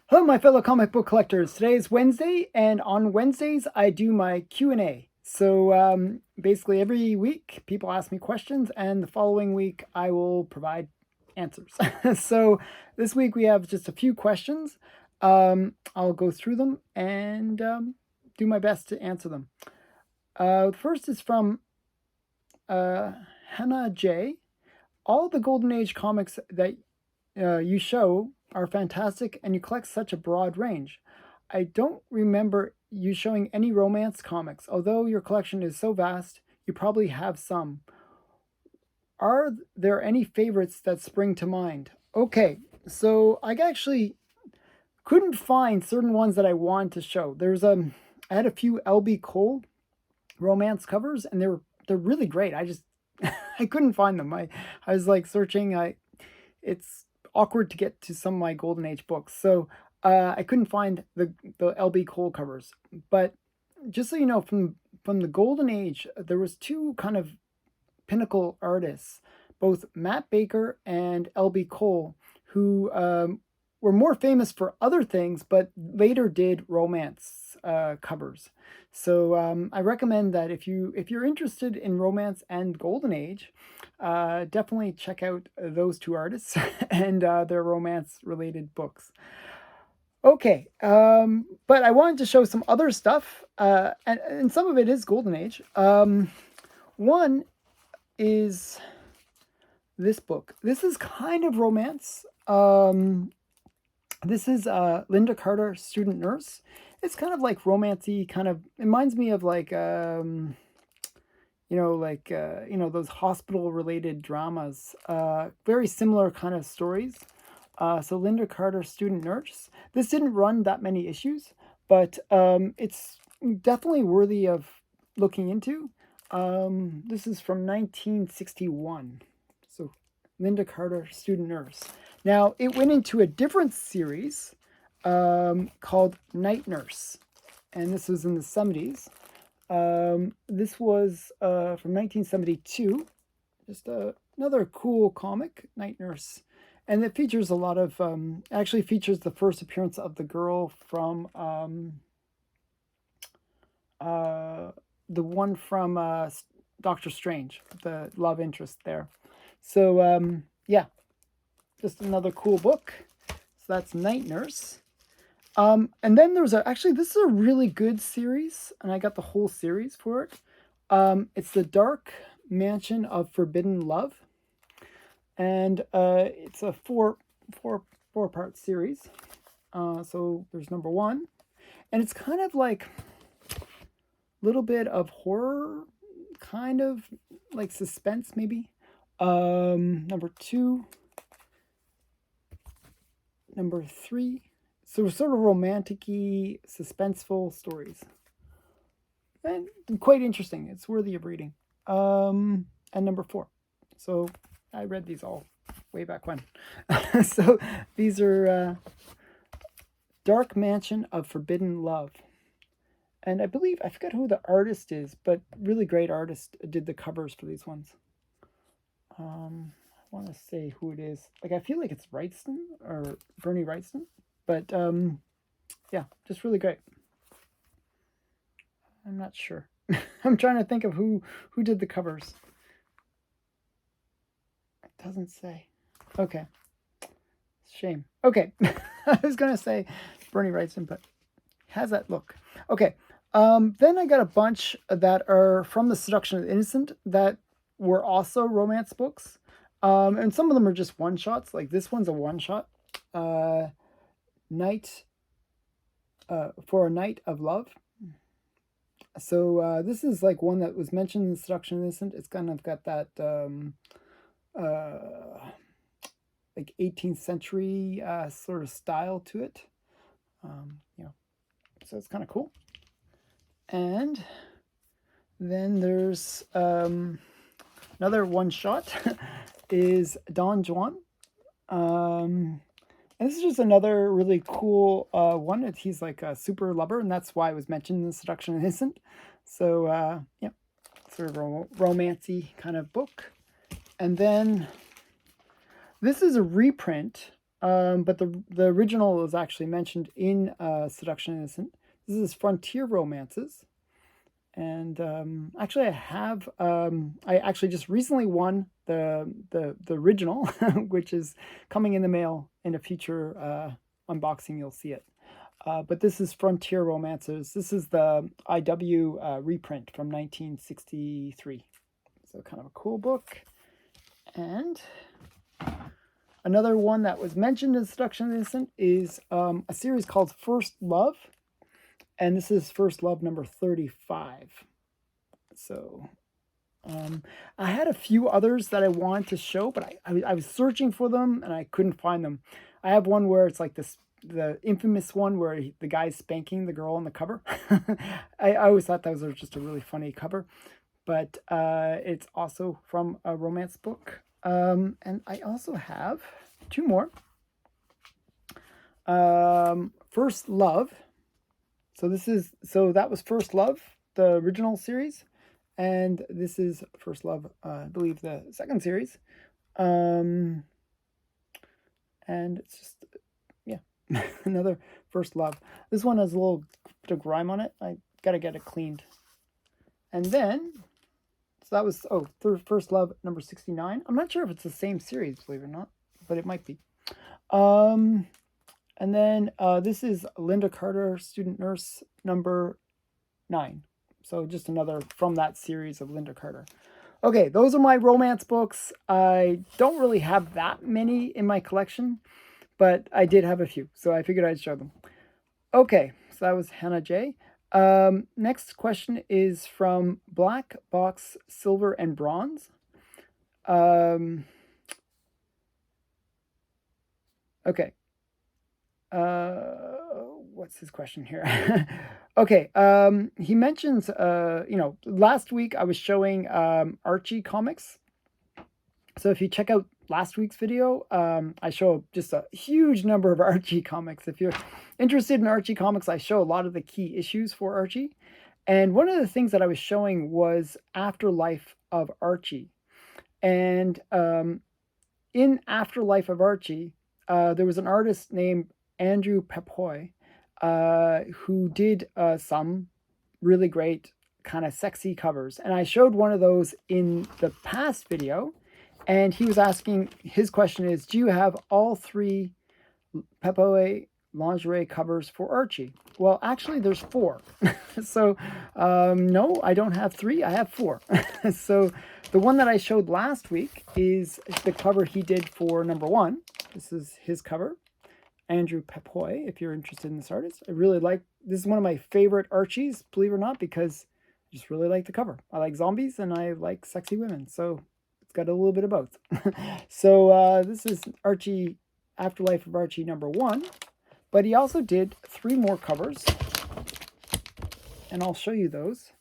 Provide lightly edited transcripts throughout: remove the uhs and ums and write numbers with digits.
Hello, my fellow comic book collectors. Today is Wednesday, and on Wednesdays I do my Q&A. So basically every week people ask me questions, and the following week I will provide answers. So this week we have just a few questions. I'll go through them and do my best to answer them. The first is from Hannah J. All the Golden Age comics that you show are fantastic, and you collect such a broad range. I don't remember you showing any romance comics. Although your collection is so vast, you probably have some. Are there any favorites that spring to mind? Okay, so I actually couldn't find certain ones that I wanted to show. I had a few LB Cole romance covers, and they're really great. I couldn't find them. I was like searching. It's awkward to get to some of my Golden Age books, so I couldn't find the LB Cole covers. But just so you know, from the Golden Age, there was two kind of pinnacle artists, both Matt Baker and LB Cole, who were more famous for other things, but later did romance covers. So I recommend that if you're interested in romance and Golden Age, definitely check out those two artists and their romance-related books. Okay, but I wanted to show some other stuff, and some of it is Golden Age. One is this book. This is kind of romance. This is Linda Carter, Student Nurse. It's kind of like romancy, kind of, it reminds me of like, those hospital-related dramas. Very similar kind of stories. So Linda Carter, Student Nurse. This didn't run that many issues, but it's definitely worthy of looking into. This is from 1961. So Linda Carter, Student Nurse. Now, it went into a different series called Night Nurse, and this was in the 70s. This was from 1972. Just another cool comic, Night Nurse. And it features a lot of, actually features the first appearance of the girl from, the one from Doctor Strange, the love interest there. So, yeah, just another cool book. So that's Night Nurse. And then actually, this is a really good series, and I got the whole series for it. It's The Dark Mansion of Forbidden Love. And it's a four-part series. So there's number one. And it's kind of like a little bit of horror, kind of like suspense, maybe. Number two. Number three. So sort of romantic-y, suspenseful stories. And quite interesting. It's worthy of reading. And number four. So I read these all way back when. So these are Dark Mansion of Forbidden Love. And I forget who the artist is, but really great artist did the covers for these ones. I want to say who it is. Like, I feel like it's Wrightston or Bernie Wrightston. But yeah, just really great. I'm not sure. I'm trying to think of who did the covers. It doesn't say. Okay. Shame. Okay. I was going to say Bernie Wrightson, but has that look. Okay. Then I got a bunch that are from The Seduction of the Innocent that were also romance books. And some of them are just one-shots. Like this one's a one-shot. Night for a Night of Love. So this is like one that was mentioned in Seduction of the Innocent. It's kind of got that like 18th century sort of style to it. So it's kind of cool. And then there's another one shot is Don Juan. And this is just another really cool one. He's like a super lover, and that's why it was mentioned in the Seduction of the Innocent. So, yeah, sort of a romancy kind of book. And then this is a reprint but the original was actually mentioned in Seduction Innocent. This is Frontier Romances. And actually, I actually just recently won the original, which is coming in the mail in a future unboxing. You'll see it. But this is Frontier Romances. This is the IW reprint from 1963. So kind of a cool book. And another one that was mentioned in Seduction Innocent is a series called First Love. And this is First Love number 35. So I had a few others that I wanted to show, but I was searching for them and I couldn't find them. I have one where it's like the infamous one where the guy's spanking the girl on the cover. I always thought those were just a really funny cover, but it's also from a romance book. And I also have two more. First Love. So that was First Love, the original series, and this is First Love, I believe the second series. And it's just, yeah, another First Love. This one has a little bit of grime on it. I gotta get it cleaned. And then, so that was, First Love number 69. I'm not sure if it's the same series, believe it or not, but it might be. And then this is Linda Carter, Student Nurse, number 9. So just another from that series of Linda Carter. Okay, those are my romance books. I don't really have that many in my collection, but I did have a few, so I figured I'd show them. Okay, so that was Hannah J. Next question is from Black Box Silver and Bronze. Okay. What's his question here? Okay, he mentions, last week I was showing Archie Comics. So if you check out last week's video, I show just a huge number of Archie comics. If you're interested in Archie Comics, I show a lot of the key issues for Archie. And one of the things that I was showing was Afterlife of Archie. And in Afterlife of Archie, there was an artist named Andrew Pepoy, who did some really great kind of sexy covers. And I showed one of those in the past video. And he was asking, his question is, do you have all 3 Pepoy lingerie covers for Archie? Well, actually, there's 4. So, no, I don't have 3. I have 4. So the one that I showed last week is the cover he did for number 1. This is his cover. Andrew Pepoy, if you're interested in this artist. I really like, this is one of my favorite Archies, believe it or not, because I just really like the cover. I like zombies and I like sexy women, so it's got a little bit of both. So this is Archie, Afterlife of Archie number 1, but he also did 3 more covers, and I'll show you those.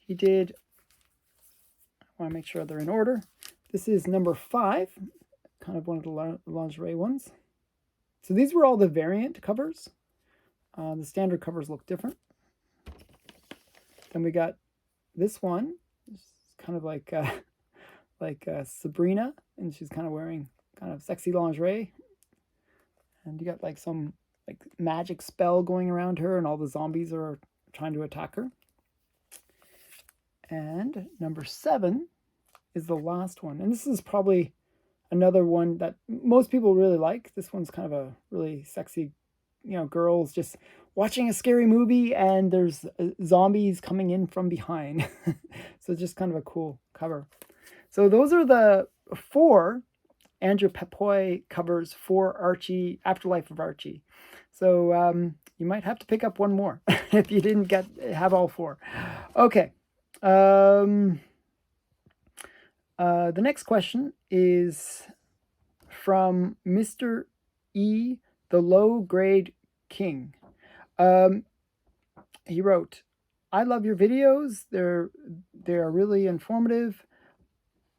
He did, I want to make sure they're in order. This is number 5, kind of one of the lingerie ones. So these were all the variant covers. The standard covers look different. Then we got this one. It's kind of like Sabrina, and she's kind of wearing kind of sexy lingerie. And you got like some like magic spell going around her, and all the zombies are trying to attack her. And number 7 is the last one. And this is probably another one that most people really like. This one's kind of a really sexy, girls just watching a scary movie and there's zombies coming in from behind. So just kind of a cool cover. So those are the 4 Andrew Pepoy covers for Archie, Afterlife of Archie. So you might have to pick up one more if you didn't have all 4. Okay. The next question is from Mr. E, the Low Grade King. He wrote, I love your videos. They are really informative.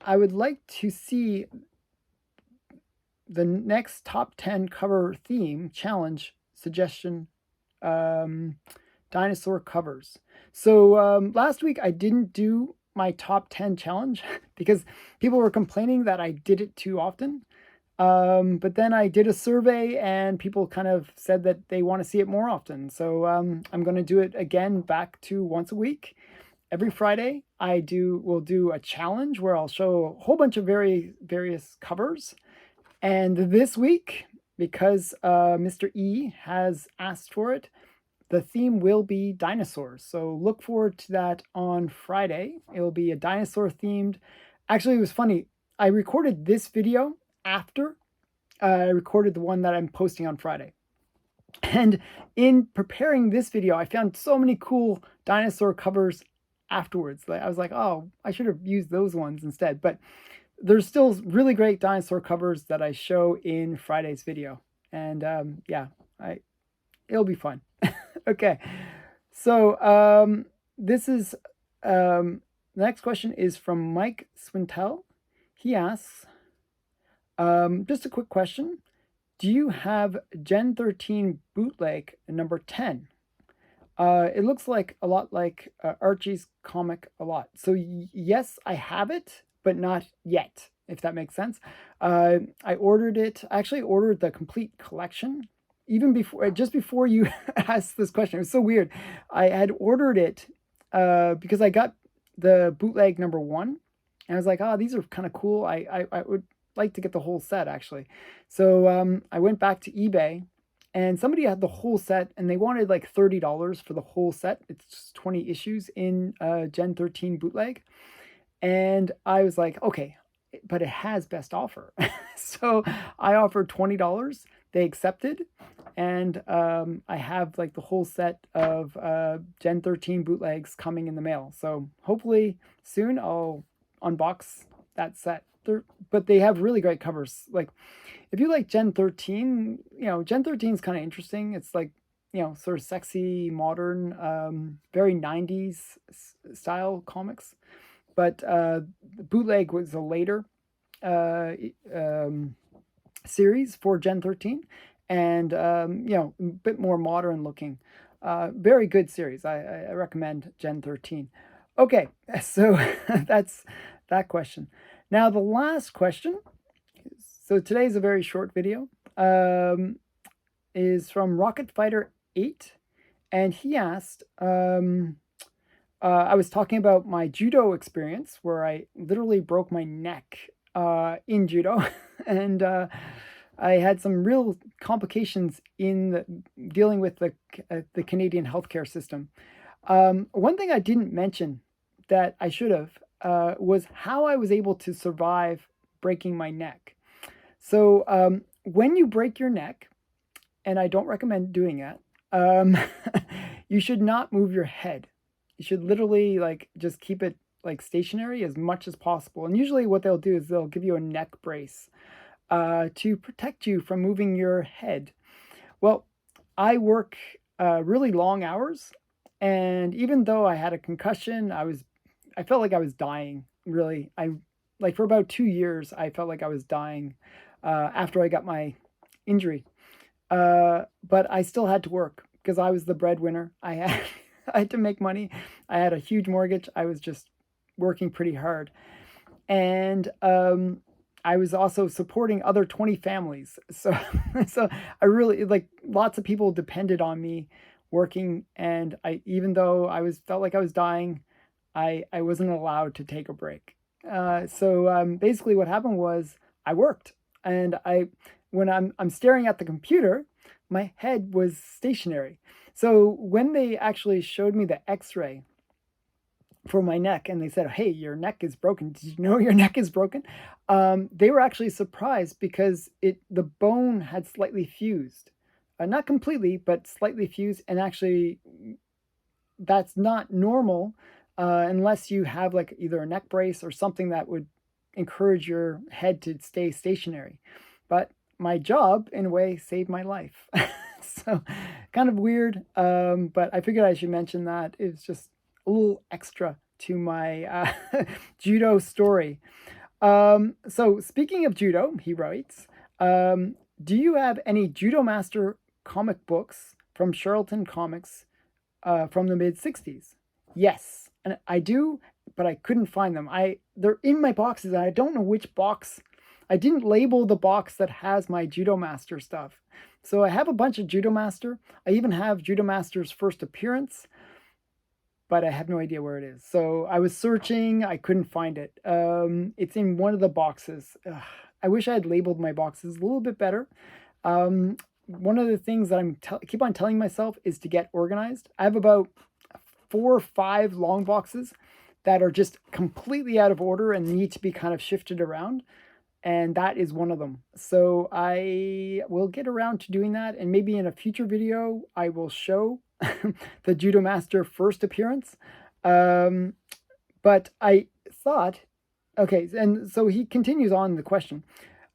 I would like to see the next top 10 cover theme challenge suggestion, dinosaur covers. So last week I didn't do my top 10 challenge because people were complaining that I did it too often. But then I did a survey and people kind of said that they want to see it more often. So I'm going to do it again back to once a week. Every Friday, will do a challenge where I'll show a whole bunch of various covers. And this week, because Mr. E has asked for it, the theme will be dinosaurs. So look forward to that on Friday. It will be a dinosaur themed. Actually, it was funny. I recorded this video after I recorded the one that I'm posting on Friday. And in preparing this video, I found so many cool dinosaur covers afterwards. I was like, oh, I should have used those ones instead. But there's still really great dinosaur covers that I show in Friday's video. And yeah, it'll be fun. Okay. So this is the next question is from Mike Swintel. He asks, just a quick question. Do you have Gen 13 bootleg number 10? It looks like a lot like Archie's comic a lot. So yes, I have it, but not yet, if that makes sense. I ordered it. I actually ordered the complete collection even before, just before you asked this question. It was so weird. I had ordered it because I got the bootleg number 1, and I was like, oh, these are kind of cool. I would like to get the whole set, actually. So I went back to eBay, and somebody had the whole set, and they wanted like $30 for the whole set. It's 20 issues in Gen 13 bootleg. And I was like, okay, but it has best offer. So I offered $20. They accepted. And I have like the whole set of Gen 13 bootlegs coming in the mail. So hopefully soon I'll unbox that set. But they have really great covers. Like, if you like Gen 13, Gen 13 is kind of interesting. It's like, sort of sexy, modern, very 90s style comics. But Bootleg was a later series for Gen 13, and a bit more modern looking. Very good series. I recommend Gen 13. Okay, so that's that question. Now the last question. So today's a very short video. Is from Rocket Fighter 8, and he asked. I was talking about my judo experience where I literally broke my neck in judo, and I had some real complications in dealing with the Canadian healthcare system. One thing I didn't mention that I should have was how I was able to survive breaking my neck. So when you break your neck, and I don't recommend doing that, you should not move your head. You should literally like just keep it like stationary as much as possible. And usually what they'll do is they'll give you a neck brace to protect you from moving your head. Well, I work really long hours, and even though I had a concussion, I felt like I was dying. Really, like for about 2 years, I felt like I was dying after I got my injury. But I still had to work because I was the breadwinner. I had to make money. I had a huge mortgage. I was just working pretty hard. And I was also supporting other 20 families. So I really, like, lots of people depended on me working. And even though felt like I was dying, I wasn't allowed to take a break. So basically what happened was I worked. And when I'm staring at the computer, my head was stationary. So when they actually showed me the x-ray for my neck and they said, hey, your neck is broken. Did you know your neck is broken? They were actually surprised because the bone had slightly fused. Not completely, but slightly fused. And actually, that's not normal unless you have like either a neck brace or something that would encourage your head to stay stationary. But my job, in a way, saved my life. So kind of weird, but I figured I should mention that. It's just a little extra to my judo story. So speaking of judo, he writes, do you have any Judomaster comic books from Charlton Comics from the mid-60s? Yes, and I do, but I couldn't find them. They're in my boxes, and I don't know which box I didn't label the box that has my Judomaster stuff. So I have a bunch of Judomaster. I even have Judomaster's first appearance, but I have no idea where it is. So I was searching, I couldn't find it. It's in one of the boxes. Ugh, I wish I had labeled my boxes a little bit better. One of the things that I keep on telling myself is to get organized. I have about 4 or 5 long boxes that are just completely out of order and need to be kind of shifted around. And that is one of them. So I will get around to doing that. And maybe in a future video, I will show the Judomaster first appearance. But I thought, okay, and so he continues on the question.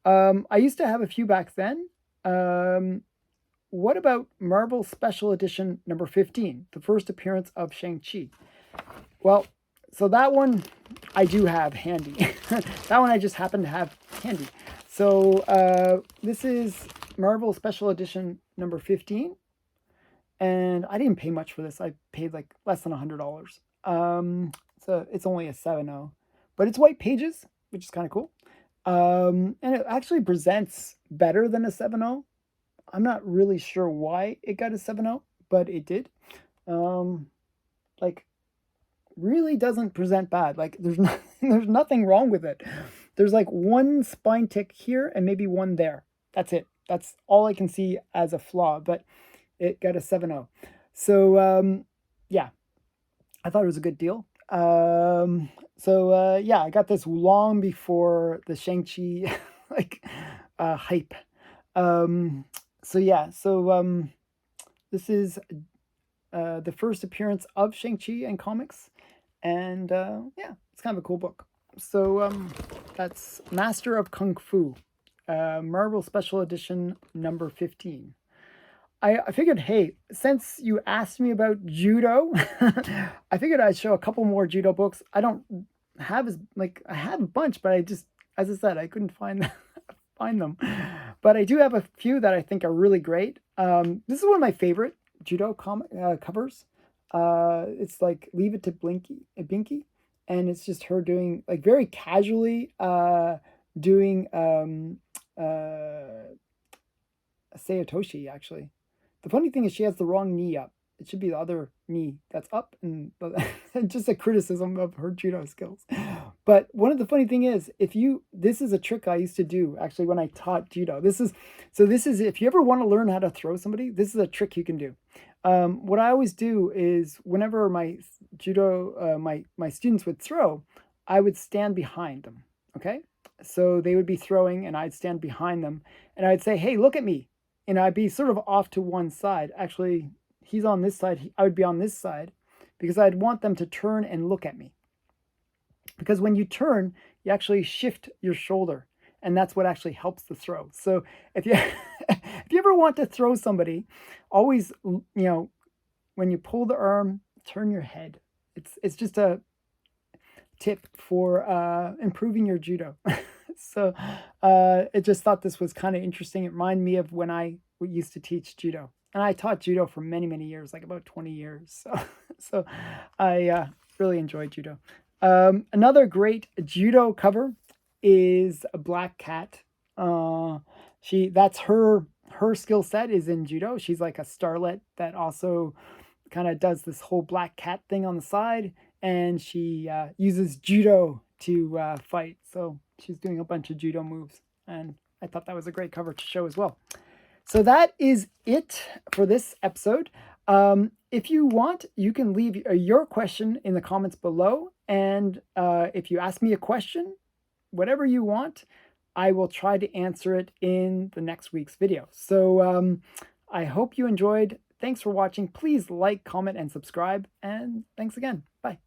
I used to have a few back then. What about Marvel Special Edition number 15, the first appearance of Shang-Chi? Well, so that one I do have handy. That one I just happen to have handy. So this is Marvel Special Edition number 15. And I didn't pay much for this. I paid like less than $100. So it's only a 7.0. But it's white pages, which is kind of cool. And it actually presents better than a 7.0. I'm not really sure why it got a 7.0, but it did. Like, really doesn't present bad. Like, there's nothing wrong with it. There's like one spine tick here and maybe one there. That's it. That's all I can see as a flaw, but it got a 7.0. So, yeah, I thought it was a good deal. Yeah, I got this long before the Shang-Chi like hype. This is the first appearance of Shang-Chi in comics, and yeah, it's kind of a cool book. So that's Master of Kung Fu, Marvel Special Edition number 15. I figured, hey, since you asked me about judo, I figured I'd show a couple more judo books. I don't have I have a bunch, but I just, as I said, I couldn't find them. But I do have a few that I think are really great. This is one of my favorite judo covers. It's like Leave It to Binky, and it's just her doing, like, very casually doing Sayatoshi, actually. The funny thing is she has the wrong knee up. It should be the other knee that's up, and just a criticism of her judo skills. But one of the funny thing is, this is a trick I used to do actually when I taught judo. This is if you ever want to learn how to throw somebody, this is a trick you can do. What I always do is whenever my judo, my students would throw, I would stand behind them. Okay, so they would be throwing, and I'd stand behind them, and I'd say, "Hey, look at me." And I'd be sort of off to one side. Actually, he's on this side. I would be on this side because I'd want them to turn and look at me. Because when you turn, you actually shift your shoulder, and that's what actually helps the throw. So if you if you ever want to throw somebody, always, when you pull the arm, turn your head. It's just a tip for improving your judo. So I just thought this was kind of interesting. It reminded me of when I used to teach judo. And I taught judo for many, many years, like about 20 years. So I really enjoyed judo. Another great judo cover is a Black Cat. That's her skill set is in judo. She's like a starlet that also kind of does this whole Black Cat thing on the side. And she uses judo to fight. So she's doing a bunch of judo moves. And I thought that was a great cover to show as well. So that is it for this episode. If you want, you can leave your question in the comments below. And if you ask me a question, whatever you want, I will try to answer it in the next week's video. So I hope you enjoyed. Thanks for watching. Please like, comment, and subscribe. And thanks again. Bye.